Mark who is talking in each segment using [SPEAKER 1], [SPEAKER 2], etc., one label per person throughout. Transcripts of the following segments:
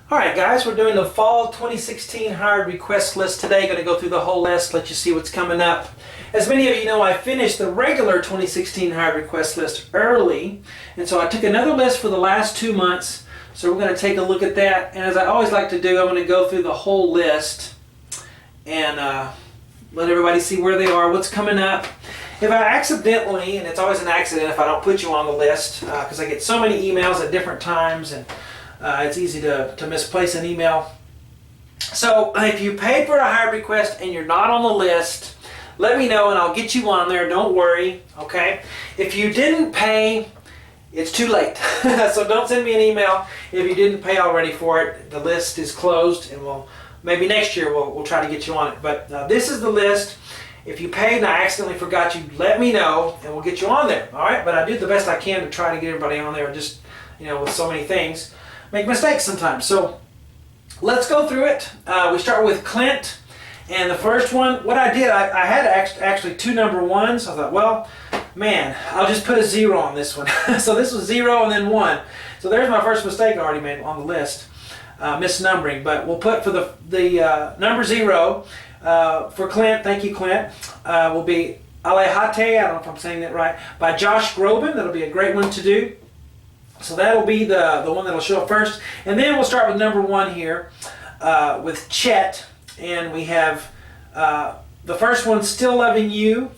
[SPEAKER 1] Alright guys, we're doing the Fall 2016 Hired Request List today. Going to go through the whole list, let you see what's coming up. As many of you know, I finished the regular 2016 Hired Request List early, and so I took another list for the last 2 months. So we're going to take a look at that, and as I always like to do, I'm going to go through the whole list and let everybody see where they are, what's coming up. If I accidentally, and it's always an accident if I don't put you on the list, because I get so many emails at different times, and it's easy to misplace an email. So if you paid for a hired request and you're not on the list, let me know and I'll get you on there. Don't worry, okay? If you didn't pay, it's too late. So don't send me an email if you didn't pay already for it. The list is closed, and maybe next year we'll try to get you on it. But this is the list. If you paid and I accidentally forgot you, let me know and we'll get you on there. All right? But I do the best I can to try to get everybody on there. Just, with so many things, make mistakes sometimes. So let's go through it. We start with Clint, and the first one, what I did, I had actually 2 number ones. I thought, well, man, I'll just put a 0 on this one. So this was 0 and then 1. So there's my first mistake I already made on the list, misnumbering. But we'll put for the number 0 for Clint. Thank you, Clint. Will be Alejate, I don't know if I'm saying that right, by Josh Groban. That'll be a great one to do. So that'll be the one that'll show up first. And then we'll start with number 1 here with Chet. And we have the first one, Still Loving You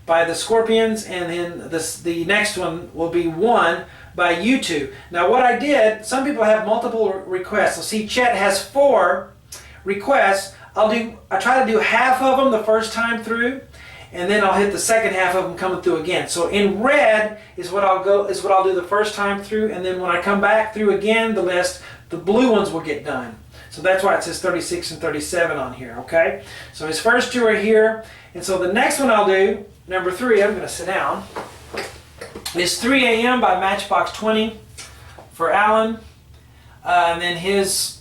[SPEAKER 1] by the Scorpions. And then the next one will be 1 by U2. Now what I did, some people have multiple requests. So see, Chet has 4 requests. I try to do half of them the first time through, and then I'll hit the second half of them coming through again. So in red is what I'll do the first time through, and then when I come back through again the list, the blue ones will get done. So that's why it says 36 and 37 on here, okay? So his first 2 are here, and so the next one I'll do, number 3, I'm going to sit down, is 3 a.m. by Matchbox 20 for Alan, and then his,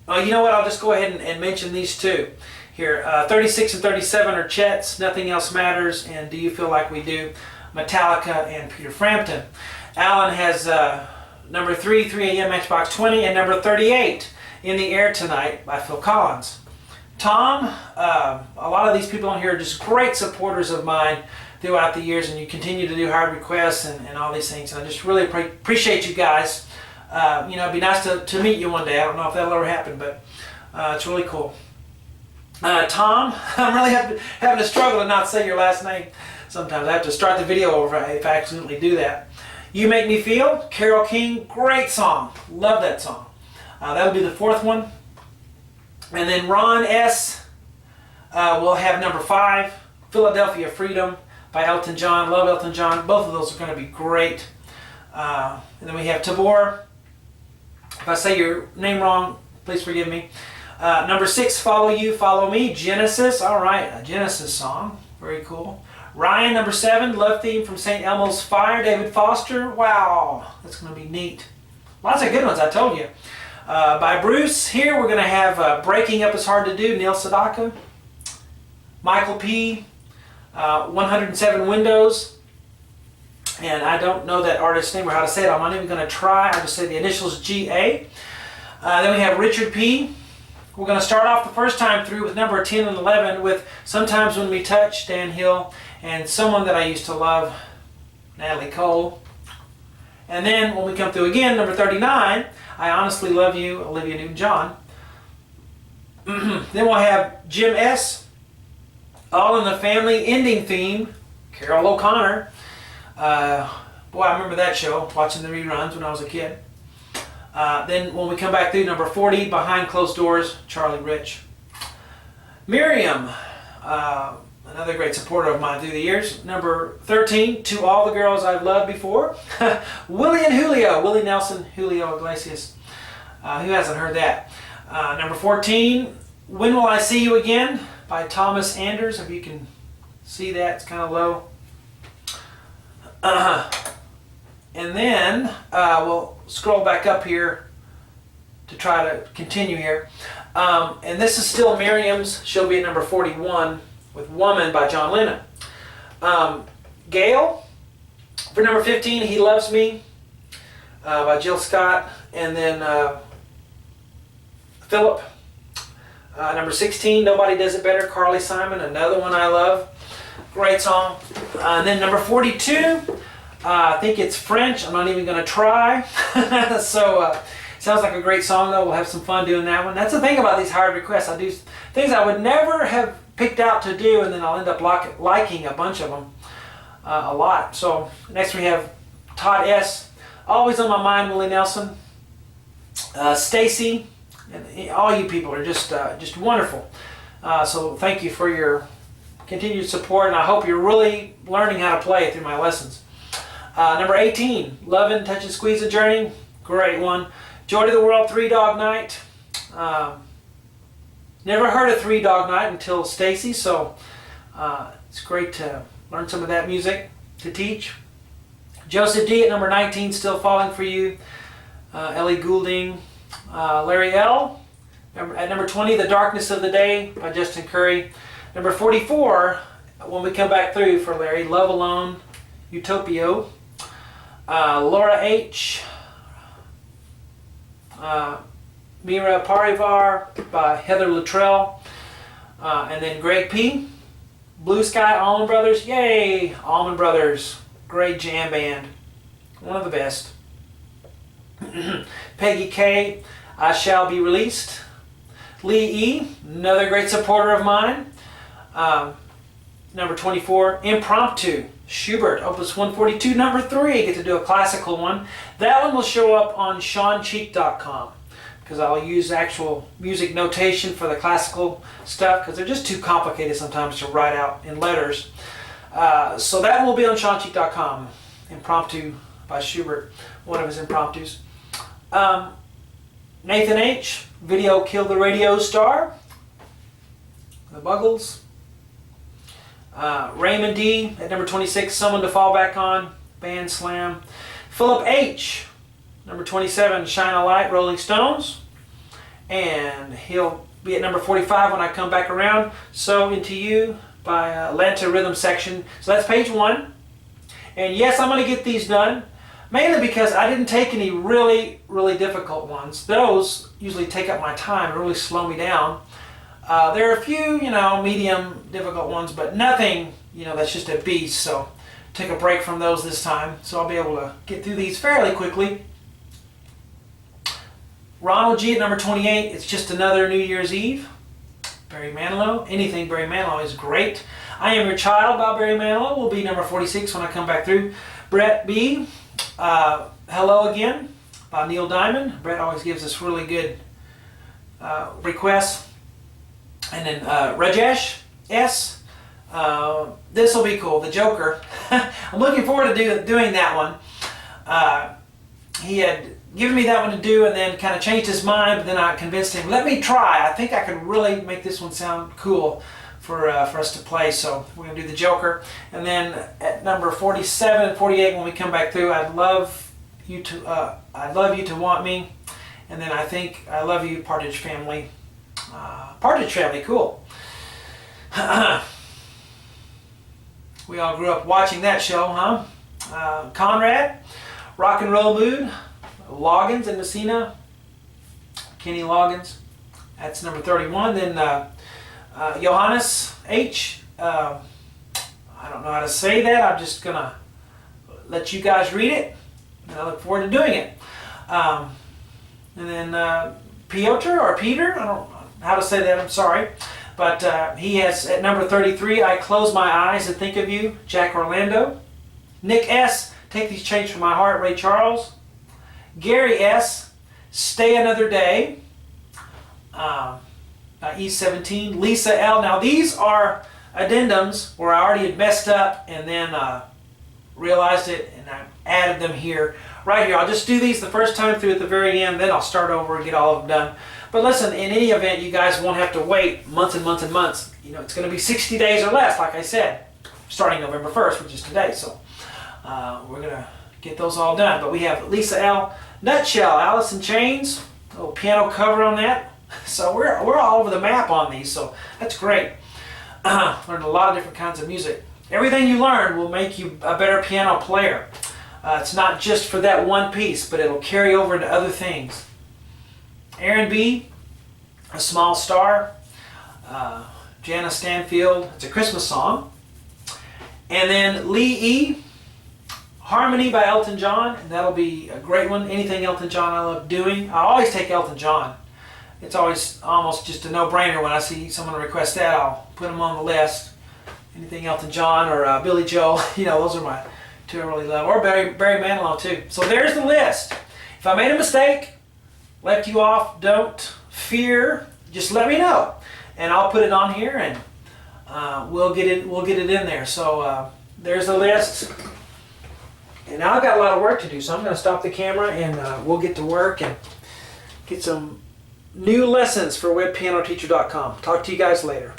[SPEAKER 1] oh, you know what, I'll just go ahead and mention these 2. Here, 36 and 37 are Chet's, Nothing Else Matters, and Do You Feel Like We Do, Metallica and Peter Frampton. Alan has number 3, 3 a.m. Matchbox 20, and number 38, In the Air Tonight by Phil Collins. Tom, a lot of these people on here are just great supporters of mine throughout the years, and you continue to do hard requests and all these things. And I just really appreciate you guys. It'd be nice to meet you one day. I don't know if that'll ever happen, but it's really cool. Tom, I'm really having a struggle to not say your last name. Sometimes I have to start the video over if I accidentally do that. You Make Me Feel, Carole King, great song. Love that song. That'll be the 4th one. And then Ron S. will have number 5, Philadelphia Freedom by Elton John. Love Elton John. Both of those are going to be great. And then we have Tabor. If I say your name wrong, please forgive me. Number 6, Follow You, Follow Me, Genesis. All right, a Genesis song. Very cool. Ryan, number 7, Love Theme from St. Elmo's Fire, David Foster. Wow, that's going to be neat. Lots of good ones, I told you. By Bruce, here we're going to have Breaking Up Is Hard to Do, Neil Sedaka. Michael P., 107 Windows. And I don't know that artist's name or how to say it. I'm not even going to try. I'll just say the initials GA. Then we have Richard P. We're going to start off the first time through with number 10 and 11 with Sometimes When We Touch, Dan Hill, and Someone That I Used to Love, Natalie Cole. And then when we come through again, number 39, I Honestly Love You, Olivia Newton-John. Then we'll have Jim S., All in the Family, Ending Theme, Carol O'Connor. Boy, I remember that show, watching the reruns when I was a kid. Then when we come back through, number 40, Behind Closed Doors, Charlie Rich. Miriam, another great supporter of mine through the years. Number 13, To All the Girls I've Loved Before. Willie and Julio, Willie Nelson, Julio Iglesias. Who hasn't heard that? Number 14, When Will I See You Again by Thomas Anders. If you can see that, it's kind of low. And then we'll scroll back up here to try to continue here. And this is still Miriam's. She'll be at number 41 with Woman by John Lennon. Gail, for number 15, He Loves Me. by Jill Scott, and then Philip. Number 16, Nobody Does It Better, Carly Simon, another one I love. Great song. And then number 42, I think it's French. I'm not even going to try. So, sounds like a great song, though. We'll have some fun doing that one. That's the thing about these hard requests. I do things I would never have picked out to do, and then I'll end up liking a bunch of them a lot. So, next we have Todd S. Always on My Mind, Willie Nelson. Stacy. And all you people are just wonderful. So thank you for your continued support, and I hope you're really learning how to play through my lessons. Number 18, Lovin', Touch and Squeeze a Journey. Great one. Joy to the World, Three Dog Night. Never heard of Three Dog Night until Stacy, so it's great to learn some of that music to teach. Joseph D at number 19, Still Falling for You. Ellie Goulding. Larry L. At number 20, The Darkness of the Day by Justin Curry. Number 44, when we come back through for Larry, Love Alone, Utopio. Laura H. Mira Parivar by Heather Luttrell. And then Greg P. Blue Sky, Allman Brothers. Yay! Allman Brothers. Great jam band. One of the best. Peggy K. I Shall Be Released. Lee E. Another great supporter of mine. Number 24. Impromptu. Schubert, Opus 142, number 3. Get to do a classical one. That one will show up on ShawnCheek.com because I'll use actual music notation for the classical stuff because they're just too complicated sometimes to write out in letters. So that will be on ShawnCheek.com. Impromptu by Schubert, one of his impromptus. Nathan H. Video Kill the Radio Star. The Buggles. Raymond D. at number 26, Someone to Fall Back On. Band Slam. Philip H. number 27, Shine a Light, Rolling Stones. And he'll be at number 45 when I come back around. So Into You by Atlanta Rhythm Section. So that's page 1. And yes, I'm going to get these done. Mainly because I didn't take any really, really difficult ones. Those usually take up my time and really slow me down. There are a few, medium difficult ones, but nothing, that's just a beast. So take a break from those this time. So I'll be able to get through these fairly quickly. Ronald G at number 28, It's Just Another New Year's Eve. Barry Manilow. Anything Barry Manilow is great. I Am Your Child by Barry Manilow will be number 46 when I come back through. Brett B. Hello Again by Neil Diamond. Brett always gives us really good requests. And then Rajesh S. This will be cool. The Joker. I'm looking forward to doing that one. He had given me that one to do and then kind of changed his mind, but then I convinced him, let me try. I think I could really make this one sound cool for us to play. So we're going to do The Joker. And then at number 47 and 48 when we come back through, I'd love you to want me. And then I think I Love You, Partridge Family. Partridge Family, cool. We all grew up watching that show, huh? Conrad, Rock and Roll Mood, Loggins and Messina, Kenny Loggins. That's number 31. Then Johannes H. I don't know how to say that. I'm just going to let you guys read it. And I look forward to doing it. And then Piotr or Peter, I don't know how to say that, I'm sorry. But he has at number 33, I Close My Eyes and Think of You, Jack Orlando. Nick S., Take These Chains From My Heart, Ray Charles. Gary S., Stay Another Day, E17. Lisa L. Now these are addendums where I already had messed up and then realized it and I added them here. Right here. I'll just do these the first time through at the very end, then I'll start over and get all of them done. But listen, in any event, you guys won't have to wait months and months and months. It's going to be 60 days or less, like I said, starting November 1st, which is today. So we're going to get those all done. But we have Lisa L. Nutshell, Alice in Chains, a little piano cover on that. So we're all over the map on these, so that's great. Learned a lot of different kinds of music. Everything you learn will make you a better piano player. It's not just for that one piece, but it'll carry over into other things. Aaron B, A Small Star. Jana Stanfield, it's a Christmas song. And then Lee E, Harmony by Elton John, and that'll be a great one. Anything Elton John I love doing. I always take Elton John. It's always almost just a no-brainer when I see someone request that. I'll put them on the list. Anything Elton John or Billy Joel, you know, those are my two I really love. Or Barry Manilow too. So there's the list. If I made a mistake, left you off, don't fear. Just let me know, and I'll put it on here, and we'll get it in there. So there's the list. And now I've got a lot of work to do, so I'm going to stop the camera, and we'll get to work and get some new lessons for webpianoteacher.com. Talk to you guys later.